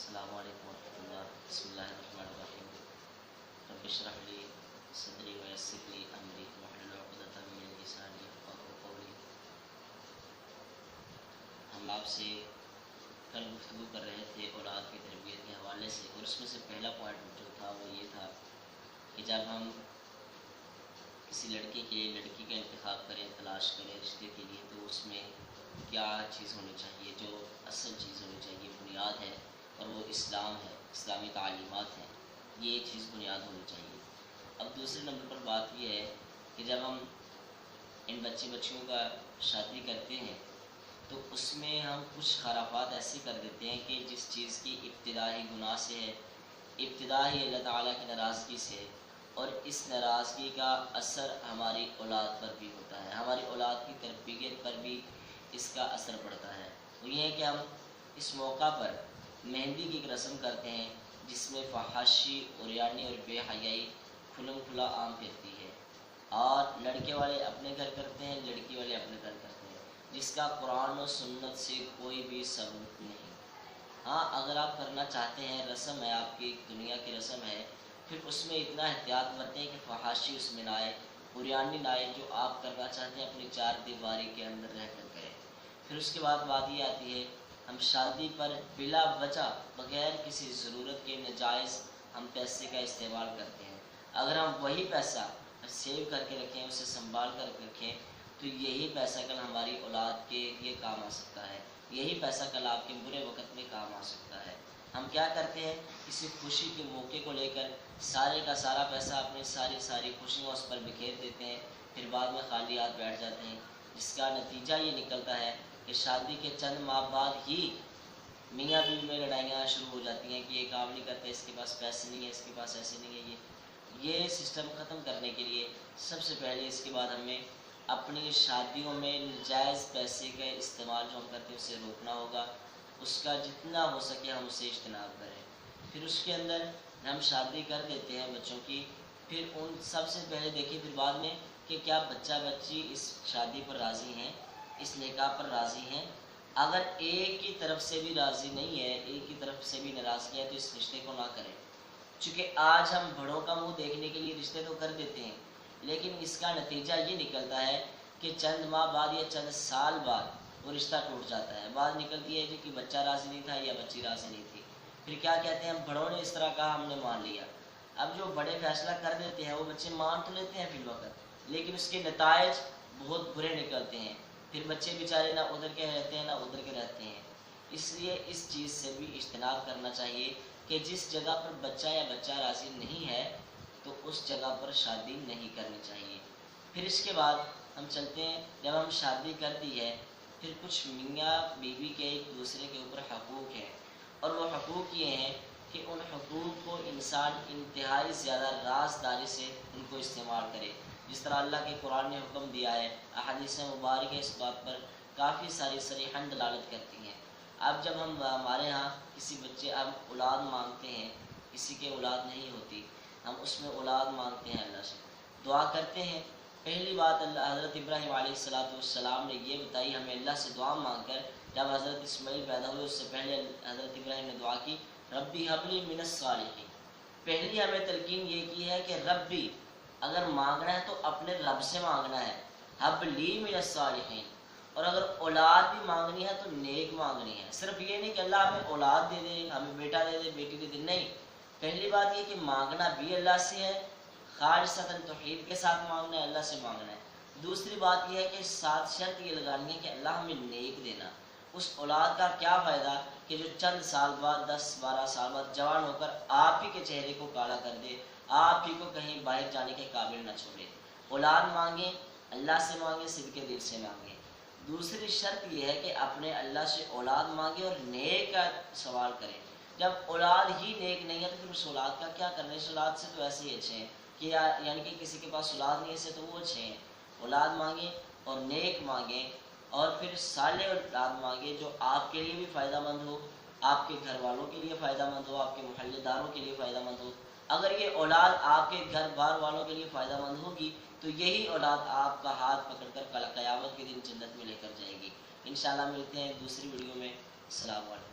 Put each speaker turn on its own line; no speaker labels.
السلام علیکم ورحمۃ اللہ۔ بسم اللہ الرحمن الرحیم۔ رب اشرح لی صدری ویسر لی امری واحلل عقدۃ من لسانی یفقہوا قولی۔ ہم آپ سے کل گفتگو کر رہے تھے اولاد کی تربیت کے حوالے سے، اور اس میں سے پہلا پوائنٹ جو تھا وہ یہ تھا کہ جب ہم کسی لڑکے کے لیے لڑکی کا انتخاب کریں، تلاش کریں رشتے کے لیے، تو اس میں کیا چیز ہونی چاہیے؟ جو اصل چیز ہونی چاہیے، بنیاد ہے، اور وہ اسلام ہے، اسلامی تعلیمات ہیں، یہ چیز بنیاد ہونی چاہیے۔ اب دوسرے نمبر پر بات یہ ہے کہ جب ہم ان بچیوں کا شادی کرتے ہیں تو اس میں ہم کچھ خرافات ایسے کر دیتے ہیں کہ جس چیز کی ابتدا ہی گناہ سے ہے، ابتدا ہی اللہ تعالیٰ کی ناراضگی سے ہے، اور اس ناراضگی کا اثر ہماری اولاد پر بھی ہوتا ہے، ہماری اولاد کی تربیت پر بھی اس کا اثر پڑتا ہے۔ وہ یہ ہے کہ ہم اس موقع پر مہندی کی ایک رسم کرتے ہیں جس میں فحاشی، عریانی اور بے حیائی کھلم کھلا عام پھرتی ہے، اور لڑکے والے اپنے گھر کرتے ہیں، لڑکی والے اپنے گھر کرتے ہیں، جس کا قرآن و سنت سے کوئی بھی ثبوت نہیں۔ ہاں، اگر آپ کرنا چاہتے ہیں، رسم ہے، آپ کی دنیا کی رسم ہے، پھر اس میں اتنا احتیاط برتیں کہ فحاشی اس میں نہ آئے، عریانی نہ آئے، جو آپ کرنا چاہتے ہیں اپنی چار دیواری کے اندر رہ کر کریں۔ پھر اس کے بعد بات یہ آتی ہے، ہم شادی پر بلا وجہ بغیر کسی ضرورت کے ناجائز ہم پیسے کا استعمال کرتے ہیں۔ اگر ہم وہی پیسہ سیو کر کے رکھیں، اسے سنبھال کر رکھیں، تو یہی پیسہ کل ہماری اولاد کے لیے کام آ سکتا ہے، یہی پیسہ کل آپ کے برے وقت میں کام آ سکتا ہے۔ ہم کیا کرتے ہیں، کسی خوشی کے موقع کو لے کر سارے کا سارا پیسہ اپنی ساری خوشیاں اس پر بکھیر دیتے ہیں، پھر بعد میں خالی ہاتھ بیٹھ جاتے ہیں، جس کا نتیجہ یہ نکلتا ہے کہ شادی کے چند ماہ بعد ہی میاں بیوی میں لڑائیاں شروع ہو جاتی ہیں کہ یہ کام نہیں کرتا، اس کے پاس پیسے نہیں ہے، اس کے پاس ایسے نہیں ہے۔ یہ سسٹم ختم کرنے کے لیے سب سے پہلے اس کے بعد ہمیں اپنی شادیوں میں ناجائز پیسے کا استعمال جو ہم کرتے ہیں اسے روکنا ہوگا، اس کا جتنا ہو سکے ہم اسے اجتناب کریں۔ پھر اس کے اندر ہم شادی کر دیتے ہیں بچوں کی، پھر ان سب سے پہلے دیکھیں پھر بعد میں کہ کیا بچہ بچی اس شادی پر راضی ہیں، اس نکاح پر راضی ہیں۔ اگر ایک کی طرف سے بھی راضی نہیں ہے، ایک کی طرف سے بھی ناراضگی ہے، تو اس رشتے کو نہ کریں۔ چونکہ آج ہم بڑوں کا منہ دیکھنے کے لیے رشتے تو کر دیتے ہیں، لیکن اس کا نتیجہ یہ نکلتا ہے کہ چند ماہ بعد یا چند سال بعد وہ رشتہ ٹوٹ جاتا ہے۔ بات نکلتی ہے کہ بچہ راضی نہیں تھا یا بچی راضی نہیں تھی، پھر کیا کہتے ہیں، ہم بڑوں نے اس طرح کہا، ہم نے مان لیا۔ اب جو بڑے فیصلہ کر دیتے ہیں وہ بچے مان تو لیتے ہیں فی الوقت، لیکن اس کے نتائج بہت برے نکلتے ہیں، پھر بچے بیچارے نہ ادھر کے رہتے ہیں نہ ادھر کے رہتے ہیں۔ اس لیے اس چیز سے بھی اجتناب کرنا چاہیے کہ جس جگہ پر بچہ یا بچہ راضی نہیں ہے تو اس جگہ پر شادی نہیں کرنی چاہیے۔ پھر اس کے بعد ہم چلتے ہیں، جب ہم شادی کر دی ہے، پھر کچھ میاں بیوی کے ایک دوسرے کے اوپر حقوق ہیں، اور وہ حقوق یہ ہیں کہ ان حقوق کو انسان انتہائی زیادہ رازداری سے ان کو استعمال کرے، جس طرح اللہ کے قرآن نے حکم دیا ہے۔ احادیث مبارکہ اس بات پر کافی ساری صریحاً دلالت کرتی ہیں۔ اب جب ہمارے ہاں کسی بچے اب اولاد مانگتے ہیں، کسی کے اولاد نہیں ہوتی، ہم اس میں اولاد مانگتے ہیں، اللہ سے دعا کرتے ہیں۔ پہلی بات حضرت ابراہیم علیہ السلام نے یہ بتائی ہمیں اللہ سے دعا مانگ کر، جب حضرت اسماعیل پیدا ہوئے اس سے پہلے حضرت ابراہیم نے دعا کی، ربی حب لی من الصالحین۔ پہلی ہمیں تلقین یہ کی ہے کہ ربی، اگر مانگنا ہے تو اپنے رب سے مانگنا ہے، حب لی من الصالحین، اور اگر اولاد بھی مانگنی ہے تو نیک مانگنی ہے۔ صرف یہ نہیں کہ اللہ ہمیں اولاد دے دے، ہمیں بیٹا دے دے، بیٹی دے دے، نہیں۔ پہلی بات یہ کہ مانگنا بھی اللہ سے ہے، خالصتاً توحید کے ساتھ مانگنا ہے، اللہ سے مانگنا ہے۔ دوسری بات یہ ہے کہ ساتھ شرط یہ لگانی ہے کہ اللہ ہمیں نیک دینا۔ اس اولاد کا کیا فائدہ کہ جو چند سال بعد، 10-12 سال بعد جوان ہو کر آپ ہی کے چہرے کو کالا کر دے، آپ ہی کو کہیں باہر جانے کے قابل نہ چھوڑے۔ اولاد مانگیں، اللہ سے مانگیں، صدقے دل سے مانگیں۔ دوسری شرط یہ ہے کہ اپنے اللہ سے اولاد مانگیں اور نیک کا سوال کریں۔ جب اولاد ہی نیک نہیں ہے تو پھر اس اولاد کا کیا کرنا ہے؟ اس اولاد سے تو ایسے ہی اچھے ہیں کہ یعنی کہ کسی کے پاس اولاد نہیں ہے سے تو وہ اچھے ہیں۔ اولاد مانگیں اور نیک مانگیں، اور پھر صالح اولاد مانگیں جو آپ کے لیے بھی فائدہ مند ہو، آپ کے گھر والوں کے لیے فائدہ مند ہو، آپ کے محلے داروں کے لیے فائدہ مند ہو۔ اگر یہ اولاد آپ کے گھر بار والوں کے لیے فائدہ مند ہوگی تو یہی اولاد آپ کا ہاتھ پکڑ کر قیامت کے دن جنت میں لے کر جائے گی۔ انشاءاللہ ملتے ہیں دوسری ویڈیو میں۔ السلام علیکم۔